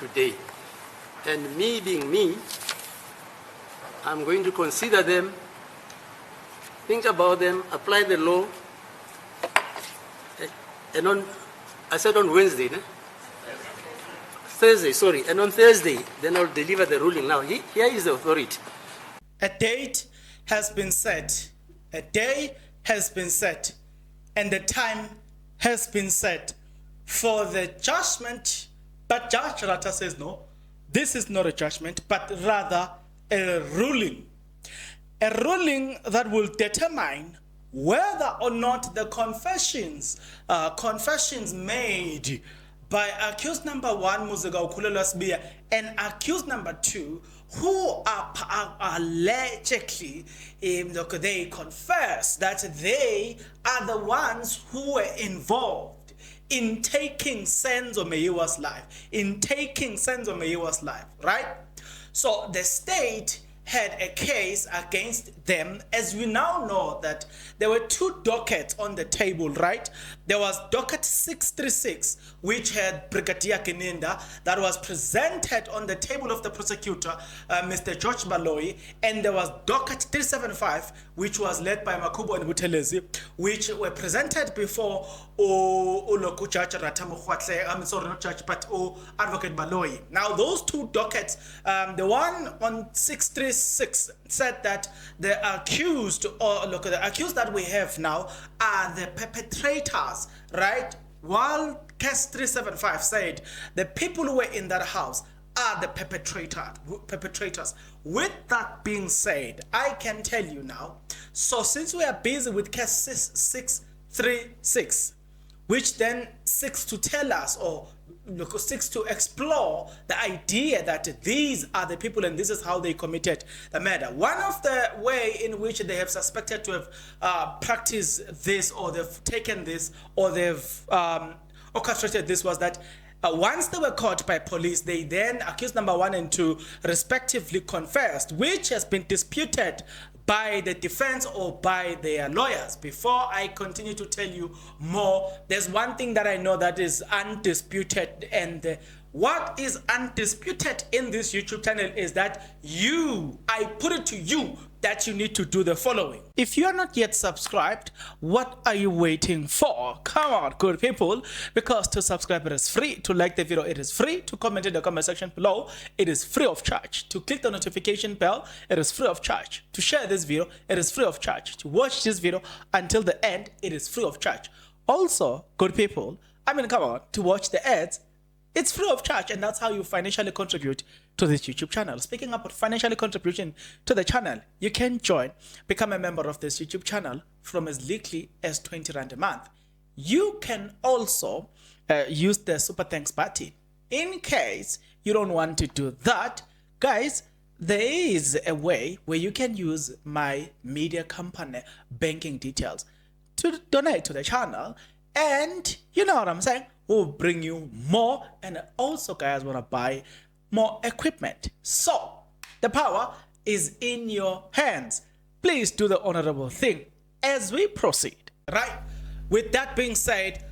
today. And me being me, I'm going to consider them, think about them, apply the law, and I said on Wednesday, no? Thursday, sorry, and on Thursday, then I'll deliver the ruling. Now, here is the authority. A date has been set, a day has been set, and the time has been set for the judgment. But Judge Ratha says no, this is not a judgment, but rather a ruling. A ruling that will determine whether or not the confessions made by accused number 1, Muzega Ukhulelwa Sibiya, and accused number 2, who are allegedly, they confess that they are the ones who were involved in taking Senzo Meyiwa's life, right? So the state had a case against them, as we now know that there were 2 dockets on the table, right? There was docket 636, which had Brigadier Kininda, that was presented on the table of the prosecutor, Mr. George Baloyi, and there was docket 375, which was led by Makubo and Butelezi, which were presented before Loku Judge Ratha, I'm sorry, not Judge, but Advocate Baloyi. Now, those 2 dockets, the one on 636 said that the accused, the accused that we have now are the perpetrators, right? While case 375 said the people who were in that house are the perpetrators. With that being said, I can tell you now, so since we are busy with case 636, which then seeks to tell us, or seeks to explore the idea that these are the people and this is how they committed the murder. One of the way in which they have suspected to have practiced this, or they've taken this, or they've orchestrated this, was that once they were caught by police, they then accused number 1 and 2 respectively confessed, which has been disputed by the defense or by their lawyers. Before I continue to tell you more, there's one thing that I know that is undisputed, and what is undisputed in this YouTube channel is that I put it to you, that you need to do the following. If you are not yet subscribed, what are you waiting for? Come on, good people, because to subscribe it is free, to like the video it is free, to comment in the comment section below it is free of charge, to click the notification bell it is free of charge, to share this video it is free of charge, to watch this video until the end it is free of charge. Also, good people, come on, to watch the ads it's free of charge, and that's how you financially contribute to this YouTube channel. Speaking about financially contribution to the channel, you can become a member of this YouTube channel from as little as 20 Rand a month. You can also use the Super Thanks button. In case you don't want to do that, guys, there is a way where you can use my media company banking details to donate to the channel, and you know what I'm saying, will bring you more, and also guys want to buy more equipment. So the power is in your hands. Please do the honorable thing as we proceed, right? With that being said,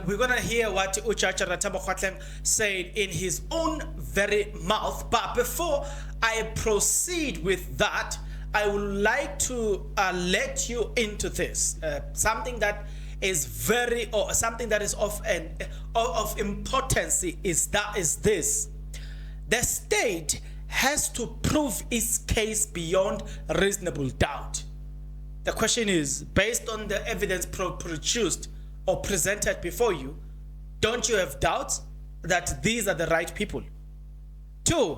we're gonna hear what Judge Ratha said in his own very mouth. But before I proceed with that, I would like to let you into this, something that is something that is of importance is this: the state has to prove its case beyond reasonable doubt. The question is, based on the evidence produced or presented before you, don't you have doubts that these are the right people? 2,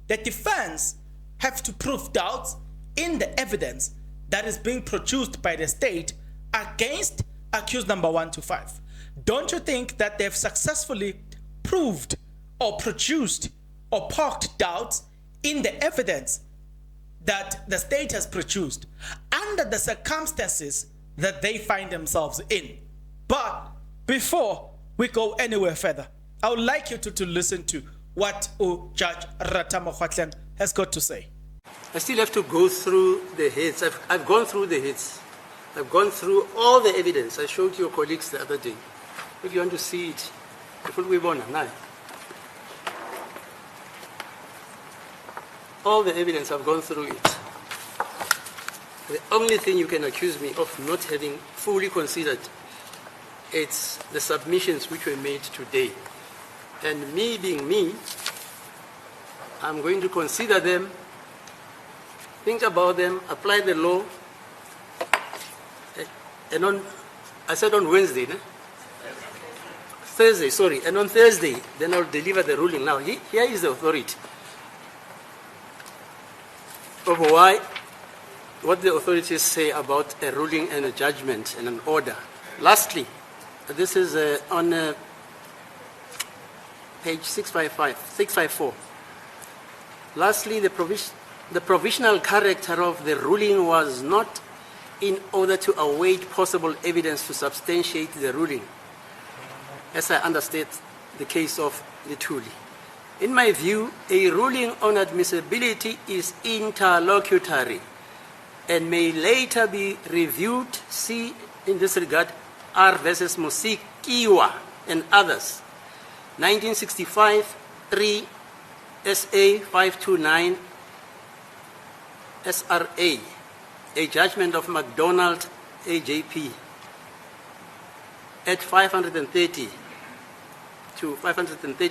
the defense have to prove doubts in the evidence that is being produced by the state against accused number 1 to 5. Don't you think that they've successfully proved or produced or poked doubts in the evidence that the state has produced under the circumstances that they find themselves in? But before we go anywhere further, I would like you to listen to what Judge Ratha has got to say. I still have to go through the hits. I've gone through the hits. I've gone through all the evidence I showed your colleagues the other day. If you want to see it, we want now. all the evidence, I've gone through it. The only thing you can accuse me of not having fully considered, it's the submissions which were made today. And me being me, I'm going to consider them, think about them, apply the law. And I said on Wednesday, no? Thursday, sorry. And on Thursday, then I'll deliver the ruling. Now, here is the authority of what the authorities say about a ruling and a judgment and an order. Lastly, this is on page 654. Lastly, the provisional character of the ruling was not in order to await possible evidence to substantiate the ruling, as I understand the case of the Thuli. In my view, a ruling on admissibility is interlocutory and may later be reviewed. See, in this regard, R versus Musikiwa and others. 1965, 3 SA 529 SRA, a judgment of MacDonald AJP at 530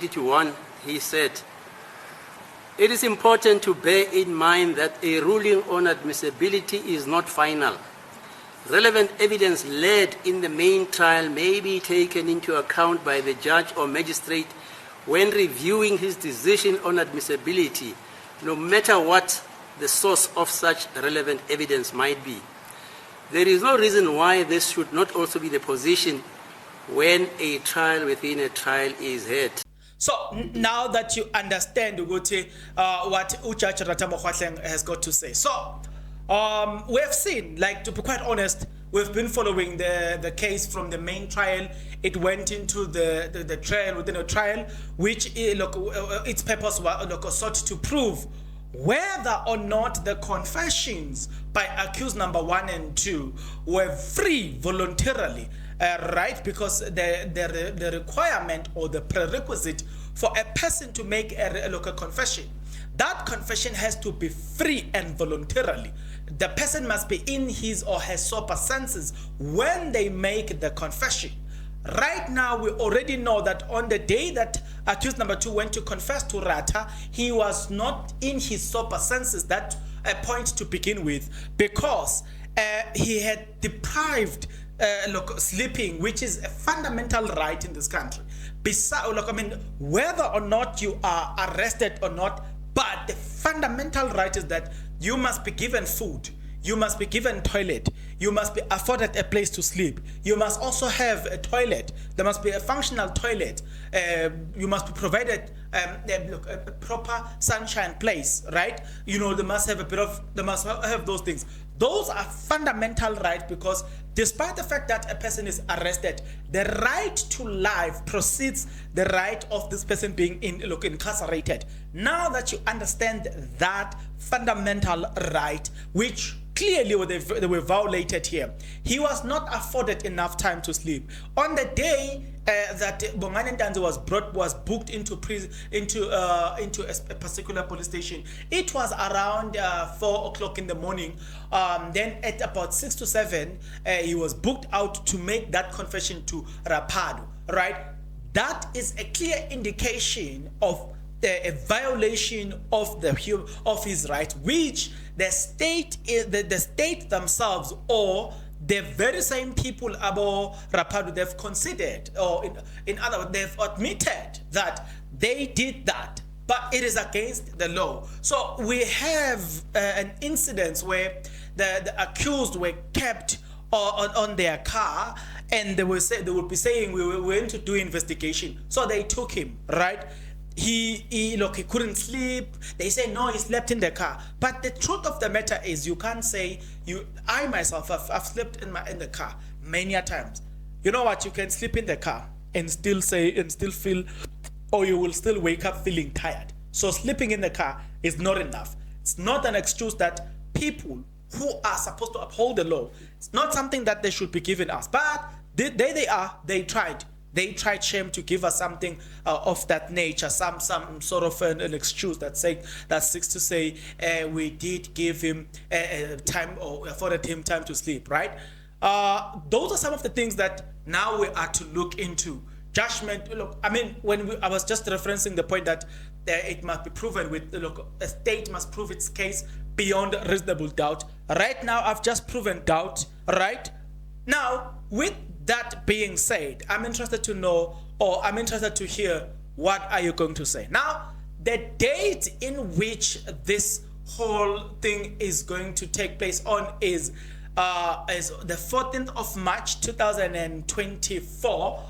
to 1, he said, "It is important to bear in mind that a ruling on admissibility is not final. Relevant evidence led in the main trial may be taken into account by the judge or magistrate when reviewing his decision on admissibility, no matter what the source of such relevant evidence might be. There is no reason why this should not also be the position when a trial within a trial is heard." So now that you understand what Judge Ratha has got to say. So we have seen, like, to be quite honest, we've been following the case from the main trial. It went into the trial within a trial, which its purpose was sought to prove whether or not the confessions by accused number 1 and 2 were free voluntarily, right? Because the requirement or the prerequisite for a person to make a confession, that confession has to be free and voluntarily. The person must be in his or her sober senses when they make the confession. Right now, we already know that on the day that accused number 2 went to confess to Ratha, he was not in his sober senses. That a point to begin with, because he had deprived sleeping, which is a fundamental right in this country. Whether or not you are arrested or not, but the fundamental right is that you must be given food, you must be given toilet, you must be afforded a place to sleep, you must also have a toilet, there must be a functional toilet, you must be provided a proper sunshine place, right? They must have those things. Those are fundamental rights, because despite the fact that a person is arrested, the right to life precedes the right of this person being incarcerated. Now that you understand that fundamental right, which clearly they were violated here, he was not afforded enough time to sleep. On the day that Bongani Ntanzi was booked into a particular police station, it was around 4 o'clock in the morning. Then at about 6 to 7, he was booked out to make that confession to Rapado, right? That is a clear indication of a violation of his rights, which the state themselves, or the very same people about Rapado, they've considered, or in other words, they've admitted that they did that, but it is against the law. So we have an incident where the accused were kept on their car, and they would be saying, we went to do investigation. So they took him, right? He couldn't sleep. They say no, he slept in the car. But the truth of the matter is, you can't say I myself I've slept in the car many a times. You know what? You can sleep in the car and still feel, or you will still wake up feeling tired. So sleeping in the car is not enough. It's not an excuse that people who are supposed to uphold the law, it's not something that they should be giving us. But they tried. they tried shame to give us something of that nature, some sort of an excuse that seeks to say we did give him time or afforded him time to sleep, right? Those are some of the things that now we are to look into. Judgment, look, I mean, I was just referencing the point that it must be proven with, look, a state must prove its case beyond reasonable doubt. Right now, I've just proven doubt, right? Now, with that being said, I'm interested to know, or I'm interested to hear, what are you going to say? Now, the date in which this whole thing is going to take place on is the 14th of March 2024.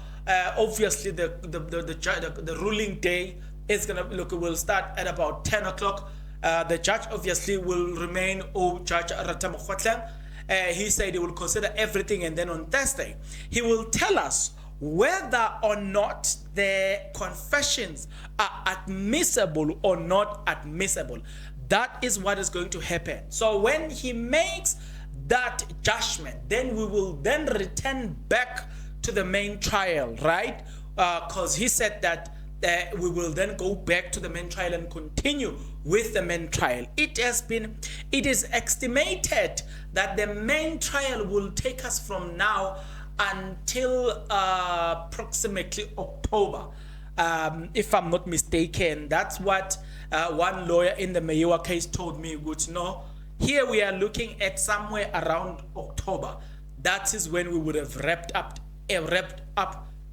Obviously, the ruling day is gonna will start at about 10 o'clock. The judge obviously will remain Judge Ratha. He said he will consider everything, and then on Thursday he will tell us whether or not the confessions are admissible or not admissible. That is what is going to happen. So when he makes that judgment, then we will then return back to the main trial, right? Because he said that we will then go back to the main trial and continue with the main trial. It is estimated that the main trial will take us from now until approximately October, if I'm not mistaken. That's what one lawyer in the Mayowa case told me. Would know. Here we are looking at somewhere around October. That is when we would have wrapped up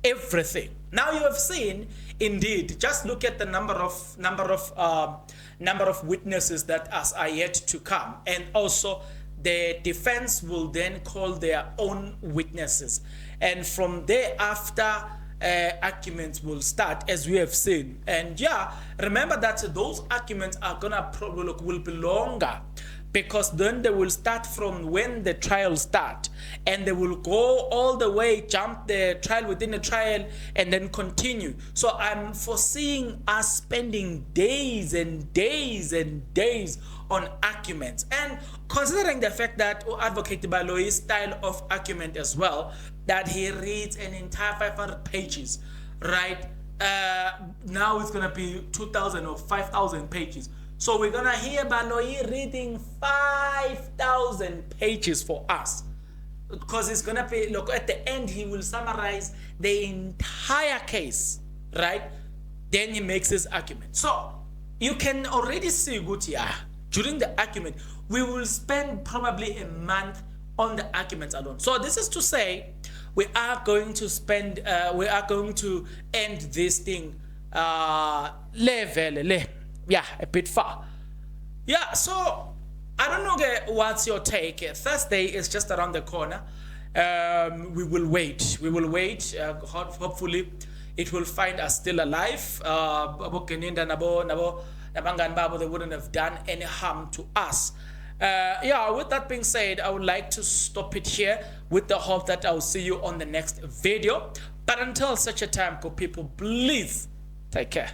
everything. Now you have seen, indeed, just look at the number of witnesses that are yet to come, and also the defense will then call their own witnesses, and from thereafter arguments will start, as we have seen. And yeah, remember that those arguments are will be longer, because then they will start from when the trial starts, and they will go all the way, jump the trial within the trial, and then continue. So I'm foreseeing us spending days and days and days on arguments. And considering the fact that Advocate Baloyi's style of argument as well, that he reads an entire 500 pages, right? Now it's going to be 2,000 or 5,000 pages. So we're going to hear Baloyi reading 5,000 pages for us. Because it's going to be, look, at the end, he will summarize the entire case, right? Then he makes his argument. So you can already see, Gutia, during the argument, we will spend probably a month on the arguments alone. So this is to say, we are going to end this thing a bit far. Yeah, so I don't know what's your take. Thursday is just around the corner. We will wait. Hopefully it will find us still alive. They wouldn't have done any harm to us. Yeah, with that being said, I would like to stop it here with the hope that I'll see you on the next video. But until such a time, good people, please take care.